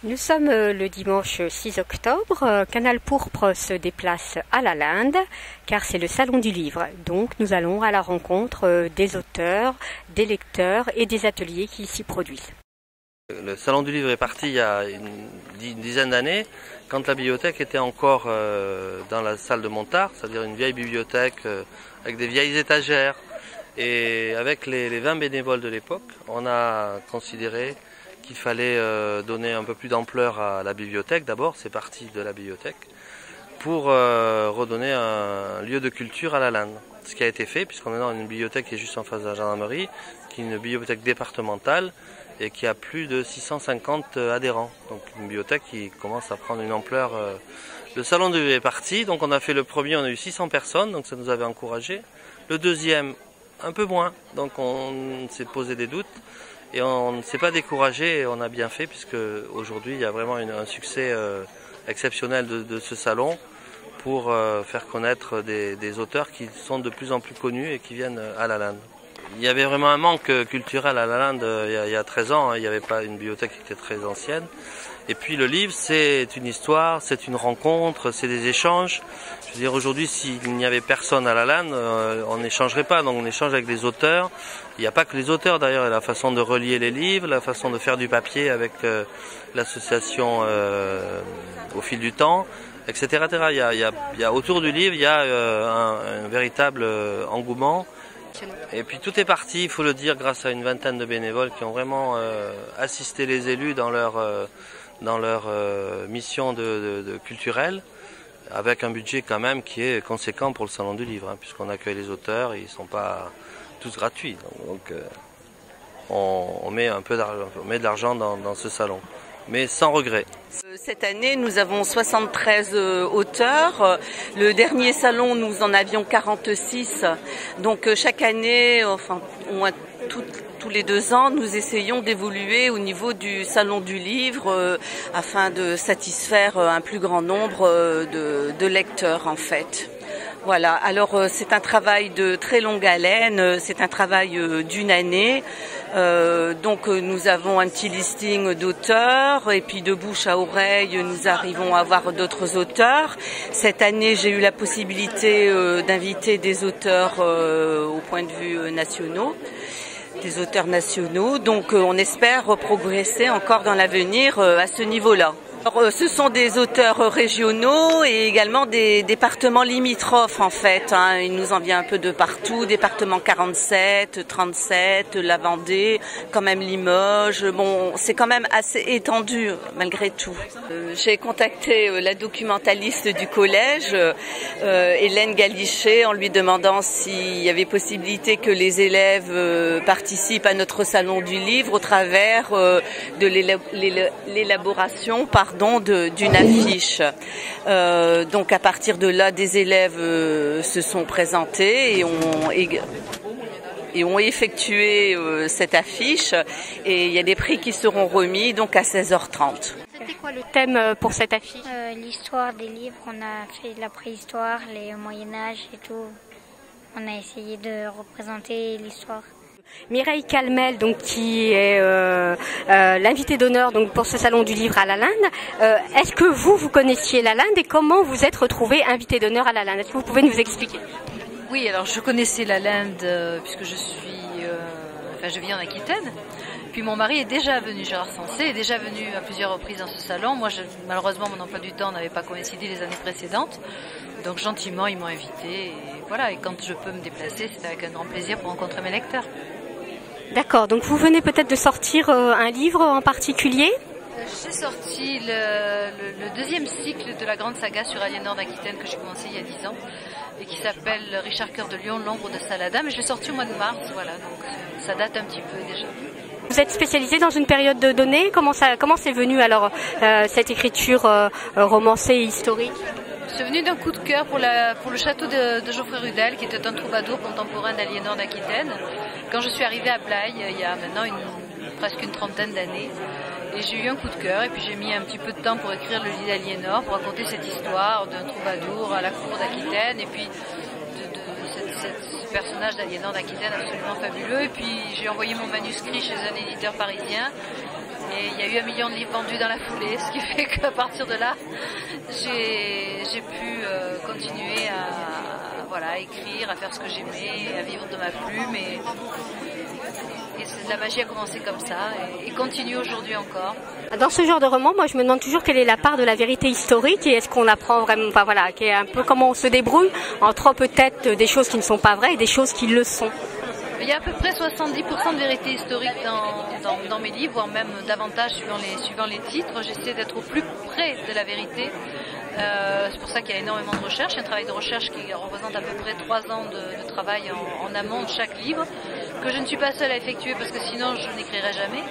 Nous sommes le dimanche 6 octobre. Canal Pourpre se déplace à Lalande car c'est le salon du livre. Donc nous allons à la rencontre des auteurs, des lecteurs et des ateliers qui s'y produisent. Le salon du livre est parti il y a une dizaine d'années quand la bibliothèque était encore dans la salle de Montard, c'est-à-dire une vieille bibliothèque avec des vieilles étagères. Et avec les 20 bénévoles de l'époque, on a considéré qu'il fallait donner un peu plus d'ampleur à la bibliothèque. D'abord, c'est parti de la bibliothèque pour redonner un lieu de culture à Lalande. Ce qui a été fait, puisqu'on est dans une bibliothèque qui est juste en face de la gendarmerie, qui est une bibliothèque départementale et qui a plus de 650 adhérents. Donc une bibliothèque qui commence à prendre une ampleur. Le salon du livre est parti, donc on a fait le premier, on a eu 600 personnes, donc ça nous avait encouragé. Le deuxième, un peu moins, donc on s'est posé des doutes. Et on ne s'est pas découragé et on a bien fait puisque aujourd'hui il y a vraiment un succès exceptionnel de ce salon pour faire connaître des auteurs qui sont de plus en plus connus et qui viennent à Lalande. Il y avait vraiment un manque culturel à Lalande il y a 13 ans, il n'y avait pas une bibliothèque qui était très ancienne. Et puis le livre, c'est une histoire, c'est une rencontre, c'est des échanges. Je veux dire, aujourd'hui, s'il n'y avait personne à Lalande, on n'échangerait pas, donc on échange avec des auteurs. Il n'y a pas que les auteurs d'ailleurs, il y a la façon de relier les livres, la façon de faire du papier avec l'association au fil du temps, etc. Il y a autour du livre, il y a un véritable engouement. Et puis tout est parti, il faut le dire, grâce à une vingtaine de bénévoles qui ont vraiment assisté les élus dans leur mission de culturelle, avec un budget quand même qui est conséquent pour le salon du livre, hein, puisqu'on accueille les auteurs, ils ne sont pas tous gratuits. Donc on met un peu d'argent, on met de l'argent dans ce salon, mais sans regret. Cette année, nous avons 73 auteurs. Le dernier salon, nous en avions 46. Donc chaque année, enfin au moins tous les 2 ans, nous essayons d'évoluer au niveau du salon du livre afin de satisfaire un plus grand nombre de lecteurs en fait. Voilà, alors c'est un travail de très longue haleine, c'est un travail d'une année. Donc nous avons un petit listing d'auteurs et puis de bouche à oreille, nous arrivons à avoir d'autres auteurs. Cette année, j'ai eu la possibilité d'inviter des auteurs au point de vue nationaux. Des auteurs nationaux, donc on espère progresser encore dans l'avenir à ce niveau-là. Ce sont des auteurs régionaux et également des départements limitrophes en fait. Hein. Il nous en vient un peu de partout, département 47, 37, la Vendée, quand même Limoges. Bon, c'est quand même assez étendu malgré tout. J'ai contacté la documentaliste du collège, Hélène Galichet, en lui demandant s'il y avait possibilité que les élèves participent à notre salon du livre au travers de l'élaboration d'une affiche. Donc à partir de là, des élèves se sont présentés et ont effectué cette affiche et il y a des prix qui seront remis donc à 16h30. C'était quoi le thème pour cette affiche? L'histoire des livres, on a fait la préhistoire, le Moyen-Âge et tout. On a essayé de représenter l'histoire. Mireille Calmel, donc qui est l'invitée d'honneur donc pour ce salon du livre à Lalande. Est-ce que vous connaissiez Lalande et comment vous êtes retrouvée invitée d'honneur à Lalande? Est-ce que vous pouvez nous expliquer? Oui, alors je connaissais Lalande puisque je vis en Aquitaine. Puis mon mari est déjà venu, Gérard Sensé, est déjà venu à plusieurs reprises dans ce salon. Moi, malheureusement, mon emploi du temps n'avait pas coïncidé les années précédentes. Donc gentiment, ils m'ont invité. Et voilà, et quand je peux me déplacer, c'est avec un grand plaisir pour rencontrer mes lecteurs. D'accord, donc vous venez peut-être de sortir un livre en particulier? J'ai sorti le deuxième cycle de la grande saga sur Aliénor d'Aquitaine que j'ai commencé il y a 10 ans et qui s'appelle Richard Cœur de Lion, l'ombre de Saladin, mais je l'ai sorti au mois de mars, voilà, donc ça date un petit peu déjà. Vous êtes spécialisé dans une période donnée? Comment c'est venu alors cette écriture romancée et historique? C'est venu d'un coup de cœur pour le château de Geoffrey Rudel, qui était un troubadour contemporain d'Aliénor d'Aquitaine. Quand je suis arrivée à Blaye, il y a maintenant presque une trentaine d'années, et j'ai eu un coup de cœur, et puis j'ai mis un petit peu de temps pour écrire le lit d'Aliénor, pour raconter cette histoire d'un troubadour à la cour d'Aquitaine, et puis ce personnage d'Aliénor d'Aquitaine absolument fabuleux. Et puis j'ai envoyé mon manuscrit chez un éditeur parisien, Et il y a eu 1 million de livres vendus dans la foulée, ce qui fait qu'à partir de là, j'ai pu continuer à écrire, à faire ce que j'aimais, à vivre de ma plume. Et la magie a commencé comme ça et continue aujourd'hui encore. Dans ce genre de roman, moi je me demande toujours quelle est la part de la vérité historique et est-ce qu'on apprend vraiment, enfin voilà, qui est un peu comment on se débrouille entre peut-être des choses qui ne sont pas vraies et des choses qui le sont. Il y a à peu près 70% de vérité historique dans mes livres, voire même davantage suivant les titres. J'essaie d'être au plus près de la vérité. C'est pour ça qu'il y a énormément de recherche, un travail de recherche qui représente à peu près 3 ans de travail en amont de chaque livre, que je ne suis pas seule à effectuer parce que sinon je n'écrirai jamais.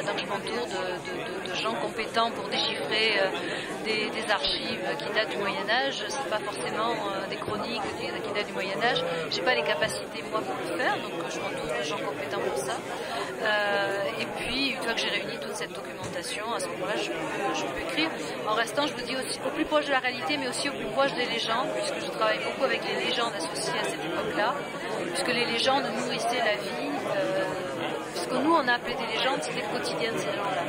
Donc je m'entoure de gens compétents pour déchiffrer des archives qui datent du Moyen-Âge. C'est pas forcément des chroniques qui datent du Moyen-Âge. J'ai pas les capacités moi pour le faire, donc je m'entoure de gens compétents pour ça. Et puis une fois que j'ai réuni toute cette documentation, à ce moment-là je peux écrire en restant, je vous dis, aussi au plus proche de la réalité, mais aussi au plus proche des légendes, puisque je travaille beaucoup avec les légendes associées à cette époque-là, puisque les légendes nourrissaient la vie. Ce que nous on a appelé des légendes, c'était le quotidien de ces gens-là.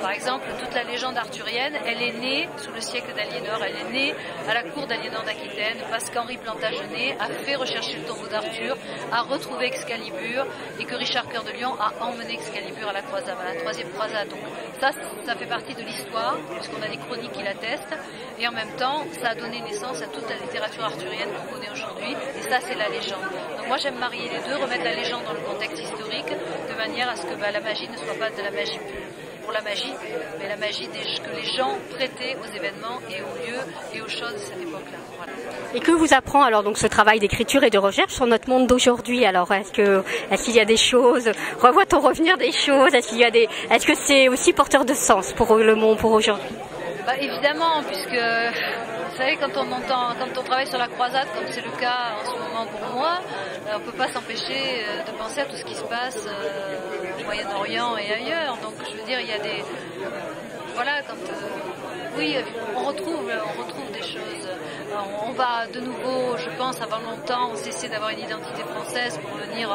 Par exemple, toute la légende arthurienne, elle est née sous le siècle d'Aliénor, elle est née à la cour d'Aliénor d'Aquitaine, parce qu'Henri Plantagenet a fait rechercher le tombeau d'Arthur, a retrouvé Excalibur, et que Richard Cœur de Lion a emmené Excalibur à la croisade, à la 3e croisade. Donc ça fait partie de l'histoire, puisqu'on a des chroniques qui l'attestent, et en même temps, ça a donné naissance à toute la littérature arthurienne qu'on connaît aujourd'hui, et ça c'est la légende. Donc moi j'aime marier les deux, remettre la légende dans le contexte historique, de manière à ce que la magie ne soit pas de la magie pour la magie, mais la magie que les gens prêtaient aux événements et aux lieux et aux choses de cette époque-là. Voilà. Et que vous apprend alors donc ce travail d'écriture et de recherche sur notre monde d'aujourd'hui? Alors est-ce qu'il y a des choses, revoit-on revenir des choses, est-ce que c'est aussi porteur de sens pour le monde, pour aujourd'hui? Évidemment, puisque vous savez, quand on travaille sur la croisade, comme c'est le cas en ce moment pour moi, on ne peut pas s'empêcher de penser à tout ce qui se passe au Moyen-Orient et ailleurs. Donc je veux dire, il y a des... Voilà, oui, on retrouve des choses. On va de nouveau, je pense, avant longtemps, cesser d'avoir une identité française pour venir,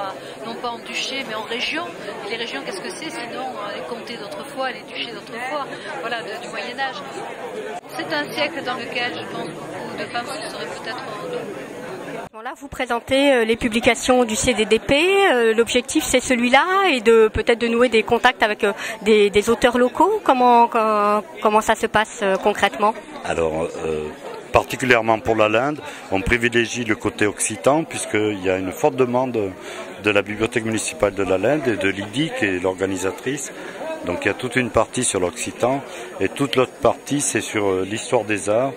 non pas en duché, mais en région. Et les régions, qu'est-ce que c'est sinon les comtés d'autrefois, les duchés d'autrefois, voilà, du Moyen-Âge. C'est un siècle dans lequel, je pense, beaucoup de femmes se seraient peut-être... Là, vous présentez les publications du CDDP. L'objectif, c'est celui-là et peut-être de nouer des contacts avec des auteurs locaux. Comment ça se passe concrètement? Alors, particulièrement pour la Linde, on privilégie le côté occitan puisqu'il y a une forte demande de la bibliothèque municipale de la Linde et de l'IDI qui est l'organisatrice. Donc il y a toute une partie sur l'occitan et toute l'autre partie c'est sur l'histoire des arts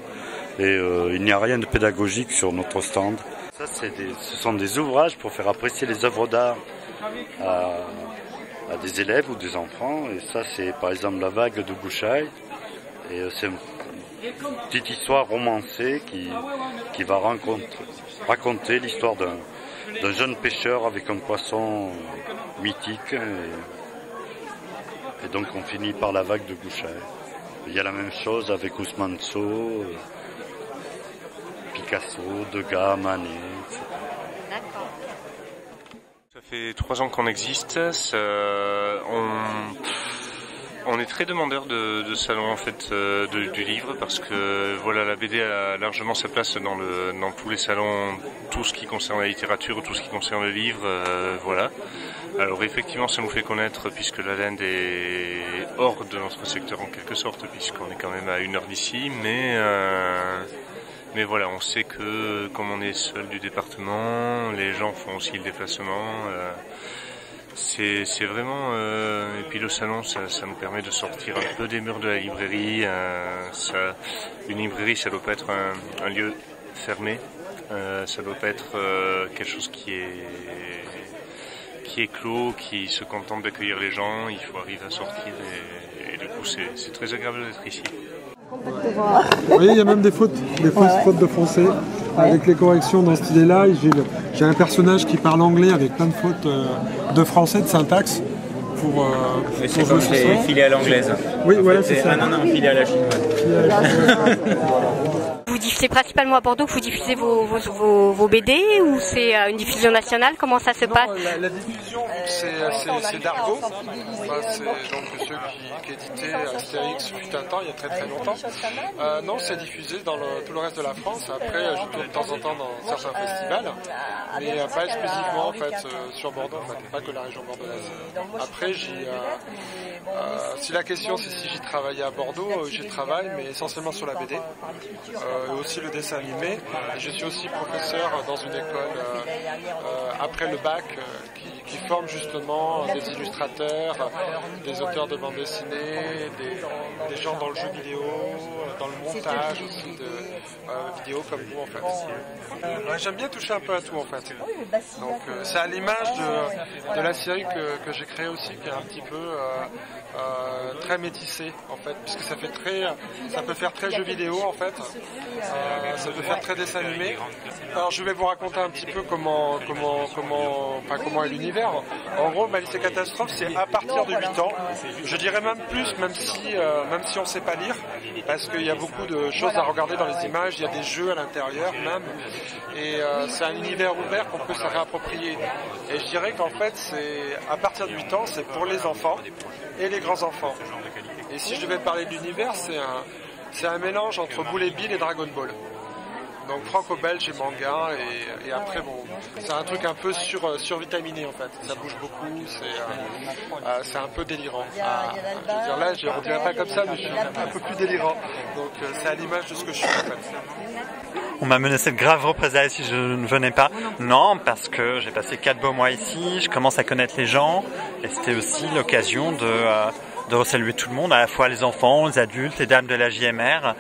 et il n'y a rien de pédagogique sur notre stand. Ça, ce sont des ouvrages pour faire apprécier les œuvres d'art à des élèves ou des enfants. Et ça, c'est par exemple La Vague de Gouchaï. Et c'est une petite histoire romancée qui va raconter l'histoire d'un jeune pêcheur avec un poisson mythique. Et donc on finit par La Vague de Gouchaï. Il y a la même chose avec Ousmane Sow, Picasso, Degas, Manet, etc. D'accord. Ça fait 3 ans qu'on existe. On est très demandeur de salons en fait du livre parce que voilà, la BD a largement sa place dans tous les salons, tout ce qui concerne la littérature, tout ce qui concerne le livre, voilà. Alors effectivement ça nous fait connaître puisque la Linde est hors de notre secteur en quelque sorte puisqu'on est quand même à 1 heure d'ici, mais voilà, on sait que comme on est seul du département, les gens font aussi le déplacement. C'est vraiment... et puis le salon, ça nous permet de sortir un peu des murs de la librairie. Une librairie, ça doit pas être un lieu fermé. Ça doit pas être quelque chose qui est clos, qui se contente d'accueillir les gens. Il faut arriver à sortir et du coup, c'est très agréable d'être ici. Oui, il y a même des fautes de français. Avec les corrections dans cette idée-là, j'ai un personnage qui parle anglais avec plein de fautes de français, de syntaxe. C'est comme les filiales anglaises. Oui, voilà, c'est ça. Non, filiale à Chine. Vous diffusez principalement à Bordeaux, vous diffusez vos BD ou c'est une diffusion nationale? Comment ça se passe? La diffusion c'est Dargaud. C'est donc ceux qui éditaient Astérix fut un temps, il y a très très longtemps. Non, c'est diffusé dans tout le reste de la France. Après, je tourne de temps en temps dans certains festivals, mais pas exclusivement en fait sur Bordeaux, en fait, pas que la région bordelaise. Après, si la question c'est si j'y travaille à Bordeaux, j'y travaille, mais essentiellement sur la BD, et aussi le dessin animé. Et je suis aussi professeur dans une école après le bac qui forme justement des illustrateurs, des auteurs de bande dessinée, des gens dans le jeu vidéo, dans le montage aussi de vidéos comme vous en fait. J'aime bien toucher un peu à tout en fait. Donc c'est à l'image de la série que j'ai créée aussi, qui est un petit peu très métissée en fait, puisque ça peut faire très jeu vidéo en fait, ça peut faire très dessin animé. Alors je vais vous raconter un petit peu comment est l'univers. En gros, Malice et Catastrophe, c'est à partir de 8 ans. Je dirais même plus, même si on ne sait pas lire, parce qu'il y a beaucoup de choses à regarder dans les images, il y a des jeux à l'intérieur même, et c'est un univers ouvert qu'on peut se réapproprier. Et je dirais qu'en fait, c'est à partir de 8 ans, c'est pour les enfants et les grands-enfants. Et si je devais parler de l'univers, c'est un mélange entre Boule et Bill et Dragon Ball. Donc franco-belge et manga, et après bon, c'est un truc un peu survitaminé en fait, ça bouge beaucoup, c'est un peu délirant. Je veux dire là, je ne dirais pas comme ça, mais je suis un peu plus délirant, donc c'est à l'image de ce que je suis en fait. On m'a menacé de graves représailles si je ne venais pas. Non, parce que j'ai passé 4 beaux mois ici, je commence à connaître les gens, et c'était aussi l'occasion de saluer tout le monde, à la fois les enfants, les adultes, les dames de la JMR,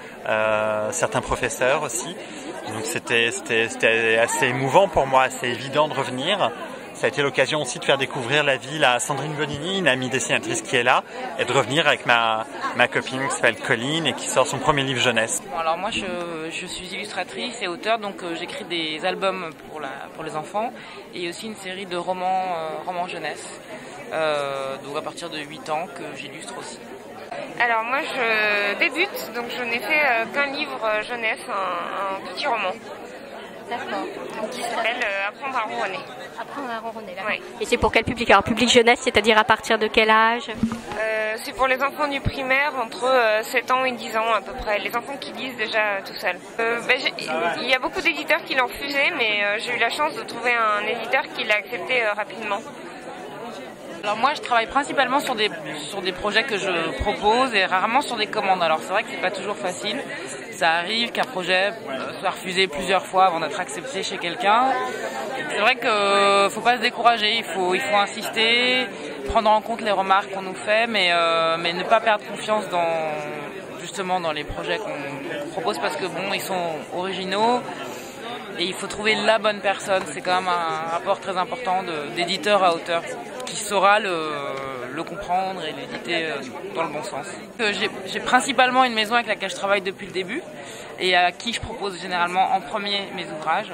certains professeurs aussi. Donc c'était assez émouvant pour moi, assez évident de revenir. Ça a été l'occasion aussi de faire découvrir la ville à Sandrine Bonini, une amie dessinatrice qui est là, et de revenir avec ma copine qui s'appelle Colline et qui sort son premier livre jeunesse. Alors moi je suis illustratrice et auteure, donc j'écris des albums pour les enfants et aussi une série de romans jeunesse, donc à partir de 8 ans que j'illustre aussi. Alors moi je débute, donc je n'ai fait qu'un livre jeunesse, un petit roman. D'accord. Qui s'appelle Apprendre à ronronner. Apprendre à ronronner, d'accord. Oui. Et c'est pour quel public? Alors public jeunesse, c'est-à-dire à partir de quel âge? C'est pour les enfants du primaire entre 7 ans et 10 ans à peu près, les enfants qui lisent déjà tout seuls. Il y a beaucoup d'éditeurs qui l'ont refusé, mais j'ai eu la chance de trouver un éditeur qui l'a accepté rapidement. Alors moi je travaille principalement sur des projets que je propose et rarement sur des commandes. Alors c'est vrai que c'est pas toujours facile. Ça arrive qu'un projet soit refusé plusieurs fois avant d'être accepté chez quelqu'un. C'est vrai qu'il faut pas se décourager, il faut insister, prendre en compte les remarques qu'on nous fait, mais ne pas perdre confiance dans les projets qu'on propose, parce que bon, ils sont originaux. Et il faut trouver la bonne personne, c'est quand même un rapport très important d'éditeur à auteur qui saura le comprendre et l'éditer dans le bon sens. J'ai principalement une maison avec laquelle je travaille depuis le début et à qui je propose généralement en premier mes ouvrages.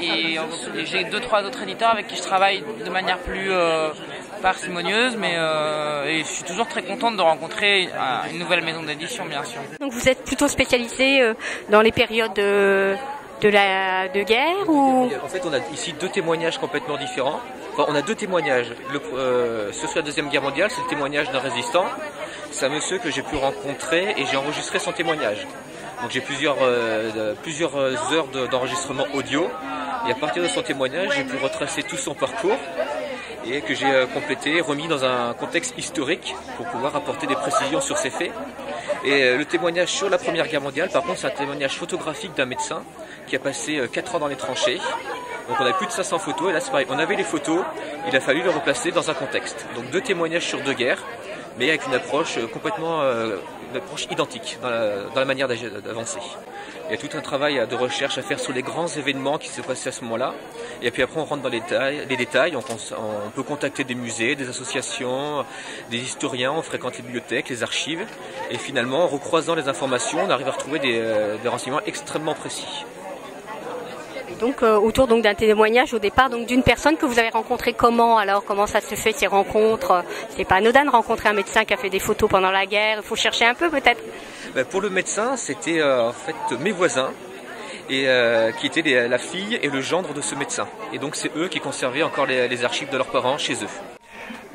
Et j'ai 2-3 autres éditeurs avec qui je travaille de manière plus parcimonieuse, mais et je suis toujours très contente de rencontrer une nouvelle maison d'édition, bien sûr. Donc vous êtes plutôt spécialisé dans les périodes de guerre ou... En fait, on a ici 2 témoignages complètement différents. Enfin, on a 2 témoignages. Ce sur la Deuxième Guerre mondiale, c'est le témoignage d'un résistant. C'est un monsieur que j'ai pu rencontrer et j'ai enregistré son témoignage. Donc j'ai plusieurs heures d'enregistrement audio. Et à partir de son témoignage, j'ai pu retracer tout son parcours et que j'ai complété, remis dans un contexte historique pour pouvoir apporter des précisions sur ces faits. Et le témoignage sur la Première Guerre mondiale, par contre, c'est un témoignage photographique d'un médecin qui a passé 4 ans dans les tranchées. Donc on a plus de 500 photos, et là c'est pareil, on avait les photos, il a fallu les replacer dans un contexte. Donc 2 témoignages sur 2 guerres, mais avec une approche complètement une approche identique dans la manière d'avancer. Il y a tout un travail de recherche à faire sur les grands événements qui se passaient à ce moment-là. Et puis après on rentre dans les détails, on peut contacter des musées, des associations, des historiens, on fréquente les bibliothèques, les archives. Et finalement, en recroisant les informations, on arrive à retrouver des renseignements extrêmement précis. Donc autour d'un témoignage au départ d'une personne que vous avez rencontrée comment ça se fait ces rencontres? C'est pas anodin de rencontrer un médecin qui a fait des photos pendant la guerre, il faut chercher un peu peut-être. Pour le médecin, c'était en fait mes voisins et qui étaient la fille et le gendre de ce médecin. Et donc c'est eux qui conservaient encore les archives de leurs parents chez eux.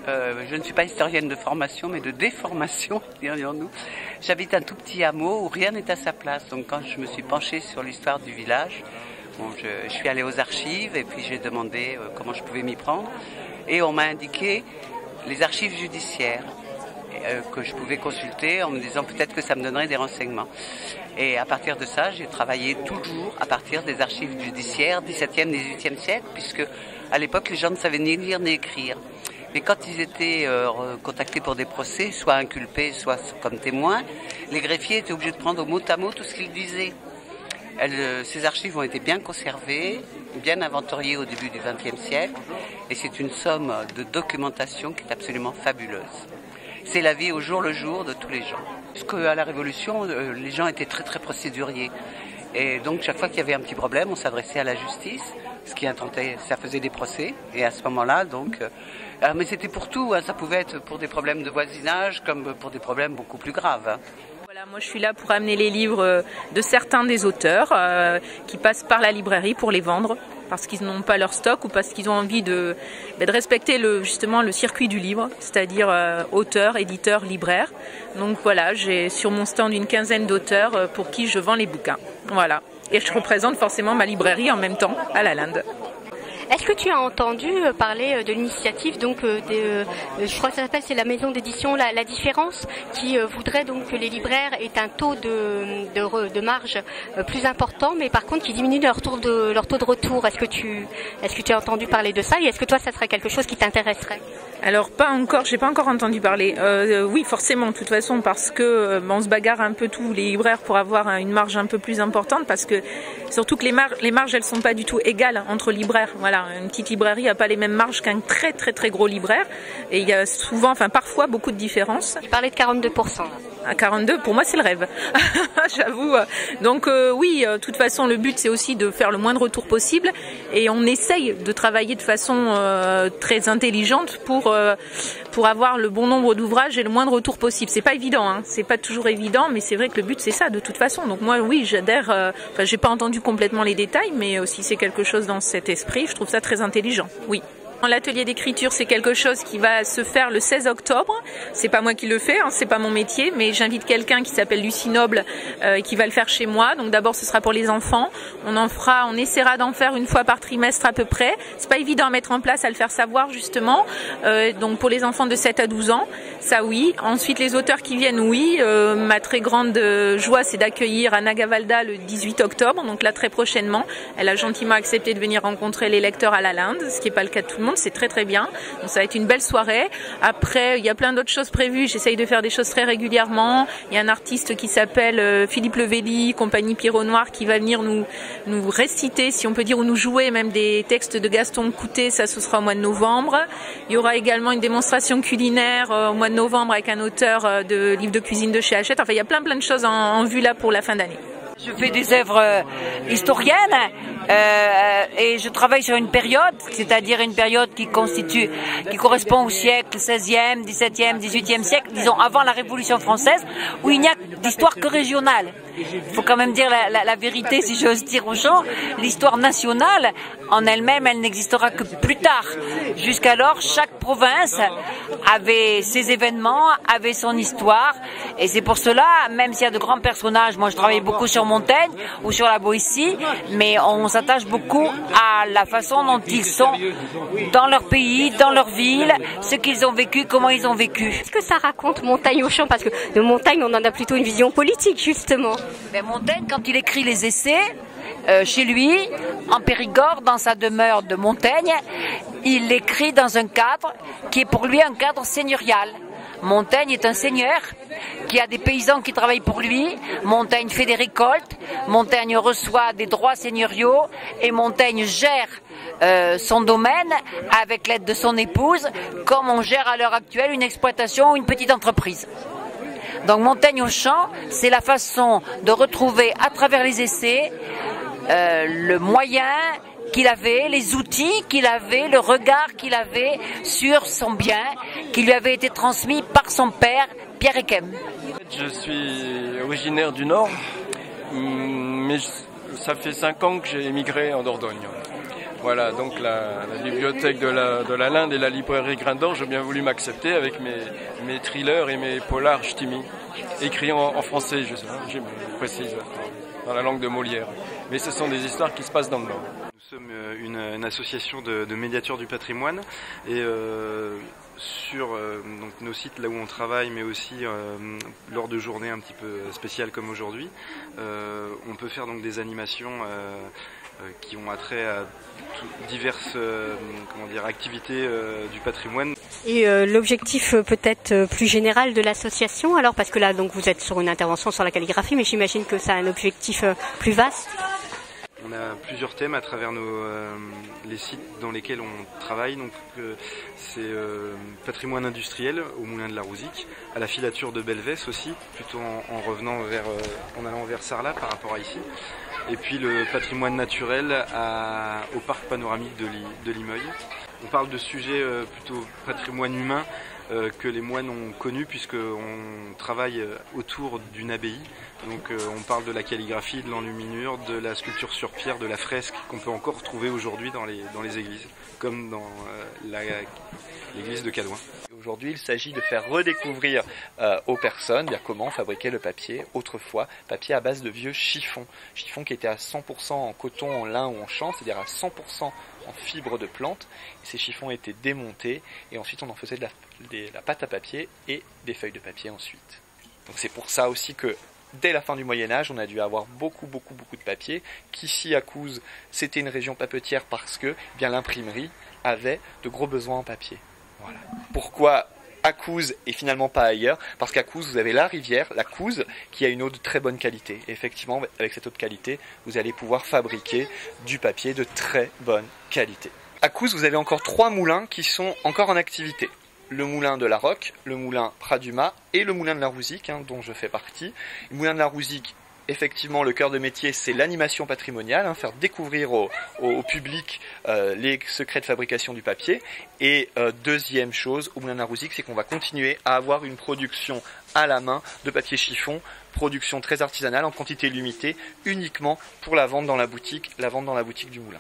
Je ne suis pas historienne de formation, mais de déformation, dirions-nous. J'habite un tout petit hameau où rien n'est à sa place. Donc quand je me suis penchée sur l'histoire du village, bon, je suis allée aux archives et puis j'ai demandé comment je pouvais m'y prendre. Et on m'a indiqué les archives judiciaires que je pouvais consulter en me disant peut-être que ça me donnerait des renseignements. Et à partir de ça, j'ai travaillé toujours à partir des archives judiciaires 17e, 18e siècle, puisque à l'époque, les gens ne savaient ni lire ni écrire. Mais quand ils étaient contactés pour des procès, soit inculpés, soit comme témoins, les greffiers étaient obligés de prendre au mot à mot tout ce qu'ils disaient. Ces archives ont été bien conservées, bien inventoriées au début du XXe siècle, et c'est une somme de documentation qui est absolument fabuleuse. C'est la vie au jour le jour de tous les gens. Parce qu'à la Révolution, les gens étaient très très procéduriers. Et donc chaque fois qu'il y avait un petit problème, on s'adressait à la justice, ce qui intentait, ça faisait des procès. Et à ce moment-là, donc, mais c'était pour tout, hein, ça pouvait être pour des problèmes de voisinage comme pour des problèmes beaucoup plus graves. Hein. Voilà, moi je suis là pour amener les livres de certains des auteurs qui passent par la librairie pour les vendre parce qu'ils n'ont pas leur stock ou parce qu'ils ont envie de respecter justement le circuit du livre, c'est-à-dire auteurs, éditeurs, libraires. Donc voilà, j'ai sur mon stand une quinzaine d'auteurs pour qui je vends les bouquins. Voilà. Et je représente forcément ma librairie en même temps à la Linde. Est-ce que tu as entendu parler de l'initiative donc je crois que ça s'appelle, c'est la maison d'édition la Différence, qui voudrait donc que les libraires aient un taux de marge plus important, mais par contre qui diminue leur taux de retour. Est-ce que tu as entendu parler de ça et est-ce que toi ça serait quelque chose qui t'intéresserait? Alors pas encore, j'ai pas encore entendu parler. Oui, forcément, de toute façon, parce que on se bagarre un peu tous les libraires pour avoir une marge un peu plus importante, parce que surtout que les marges elles sont pas du tout égales entre libraires. Voilà, une petite librairie a pas les mêmes marges qu'un très très très gros libraire, et il y a souvent, enfin parfois beaucoup de différences. Tu parlais de 42%. À 42, pour moi c'est le rêve, j'avoue. Donc oui, de toute façon le but c'est aussi de faire le moins de retours possible, et on essaye de travailler de façon très intelligente pour avoir le bon nombre d'ouvrages et le moins de retours possible. C'est pas évident, hein. C'est pas toujours évident, mais c'est vrai que le but c'est ça de toute façon. Donc moi oui, j'adhère. Enfin, j'ai pas entendu complètement les détails, mais si c'est quelque chose dans cet esprit, je trouve ça très intelligent. Oui. L'atelier d'écriture, c'est quelque chose qui va se faire le 16 octobre. C'est pas moi qui le fais, hein, c'est pas mon métier, mais j'invite quelqu'un qui s'appelle Lucie Noble qui va le faire chez moi. Donc d'abord, ce sera pour les enfants. On essaiera d'en faire une fois par trimestre à peu près. C'est pas évident à mettre en place, à le faire savoir justement. Donc pour les enfants de 7 à 12 ans, ça oui. Ensuite, les auteurs qui viennent, oui. Ma très grande joie, c'est d'accueillir Anna Gavalda le 18 octobre, donc là très prochainement. Elle a gentiment accepté de venir rencontrer les lecteurs à la Linde, ce qui n'est pas le cas de tout le monde. C'est très très bien, donc ça va être une belle soirée. Après il y a plein d'autres choses prévues, j'essaye de faire des choses très régulièrement. Il y a un artiste qui s'appelle Philippe Levelli, compagnie Pierrot Noir, qui va venir nous réciter, si on peut dire, ou nous jouer même des textes de Gaston Coutet. Ça, ce sera au mois de novembre. Il y aura également une démonstration culinaire au mois de novembre avec un auteur de livres de cuisine de chez Hachette. Enfin, il y a plein de choses en vue là pour la fin d'année. Je fais des œuvres historiennes et je travaille sur une période, c'est-à-dire une période qui correspond au siècle 16e, 17e, 18e siècle, disons avant la Révolution française, où il n'y a d'histoire que régionale. Il faut quand même dire la vérité, si j'ose dire aux gens. L'histoire nationale, en elle-même, elle n'existera que plus tard. Jusqu'alors, chaque province avait ses événements, avait son histoire. Et c'est pour cela, même s'il y a de grands personnages, moi je travaille beaucoup sur Montaigne ou sur la Boétie, mais on s'attache beaucoup à la façon dont ils sont dans leur pays, dans leur ville, ce qu'ils ont vécu, comment ils ont vécu. Qu'est-ce que ça raconte Montaigne-Auchan? Parce que de Montaigne, on en a plutôt une vision politique, justement. Ben Montaigne, quand il écrit les essais, chez lui, en Périgord, dans sa demeure de Montaigne, il l'écrit dans un cadre qui est pour lui un cadre seigneurial. Montaigne est un seigneur qui a des paysans qui travaillent pour lui. Montaigne fait des récoltes. Montaigne reçoit des droits seigneuriaux et Montaigne gère son domaine avec l'aide de son épouse, comme on gère à l'heure actuelle une exploitation ou une petite entreprise. Donc Montaigne-Auchan, c'est la façon de retrouver à travers les essais le moyen qu'il avait, les outils qu'il avait, le regard qu'il avait sur son bien, qui lui avait été transmis par son père, Pierre Ekem. Je suis originaire du Nord, mais ça fait 5 ans que j'ai émigré en Dordogne. Voilà, donc la bibliothèque de la Linde et la librairie Grain d'Or, j'ai bien voulu m'accepter avec mes thrillers et mes polars ch'timi, écrits en français, je précise, dans la langue de Molière. Mais ce sont des histoires qui se passent dans le Nord. Nous sommes une association de médiateurs du patrimoine et sur donc nos sites là où on travaille, mais aussi lors de journées un petit peu spéciales comme aujourd'hui, on peut faire donc des animations qui ont attrait à diverses activités du patrimoine. Et l'objectif peut-être plus général de l'association, alors parce que là donc vous êtes sur une intervention sur la calligraphie, mais j'imagine que ça a un objectif plus vaste. On a plusieurs thèmes à travers les sites dans lesquels on travaille. Donc c'est patrimoine industriel au Moulin de la Rouzic, à la filature de Belvès aussi, plutôt en allant vers Sarlat par rapport à ici. Et puis le patrimoine naturel au parc panoramique de Limeuil. On parle de sujets plutôt patrimoine humain que les moines ont connu, puisqu'on travaille autour d'une abbaye. Donc on parle de la calligraphie, de l'enluminure, de la sculpture sur pierre, de la fresque qu'on peut encore trouver aujourd'hui dans les églises, comme dans l'église de Cadouin. Aujourd'hui, il s'agit de faire redécouvrir aux personnes comment fabriquer le papier autrefois, papier à base de vieux chiffons qui étaient à 100% en coton, en lin ou en chanvre, c'est-à-dire à 100% en fibre de plante. Et ces chiffons étaient démontés et ensuite on en faisait de la pâte à papier et des feuilles de papier ensuite. Donc c'est pour ça aussi que dès la fin du Moyen-Âge, on a dû avoir beaucoup de papier, qu'ici à Couze, c'était une région papetière parce que l'imprimerie avait de gros besoins en papier. Voilà. Pourquoi à Couze et finalement pas ailleurs? Parce qu'à Couze, vous avez la rivière, la Couze, qui a une eau de très bonne qualité. Et effectivement, avec cette eau de qualité, vous allez pouvoir fabriquer du papier de très bonne qualité. À Couze, vous avez encore 3 moulins qui sont encore en activité. Le moulin de la Roque, le moulin Prat-Dumas et le moulin de la Rouzic, dont je fais partie. Le moulin de la Rouzic, effectivement, le cœur de métier, c'est l'animation patrimoniale, faire découvrir au public les secrets de fabrication du papier. Et deuxième chose, au moulin de la Rouzic, c'est qu'on va continuer à avoir une production à la main de papier chiffon, production très artisanale, en quantité limitée, uniquement pour la vente dans la boutique du moulin.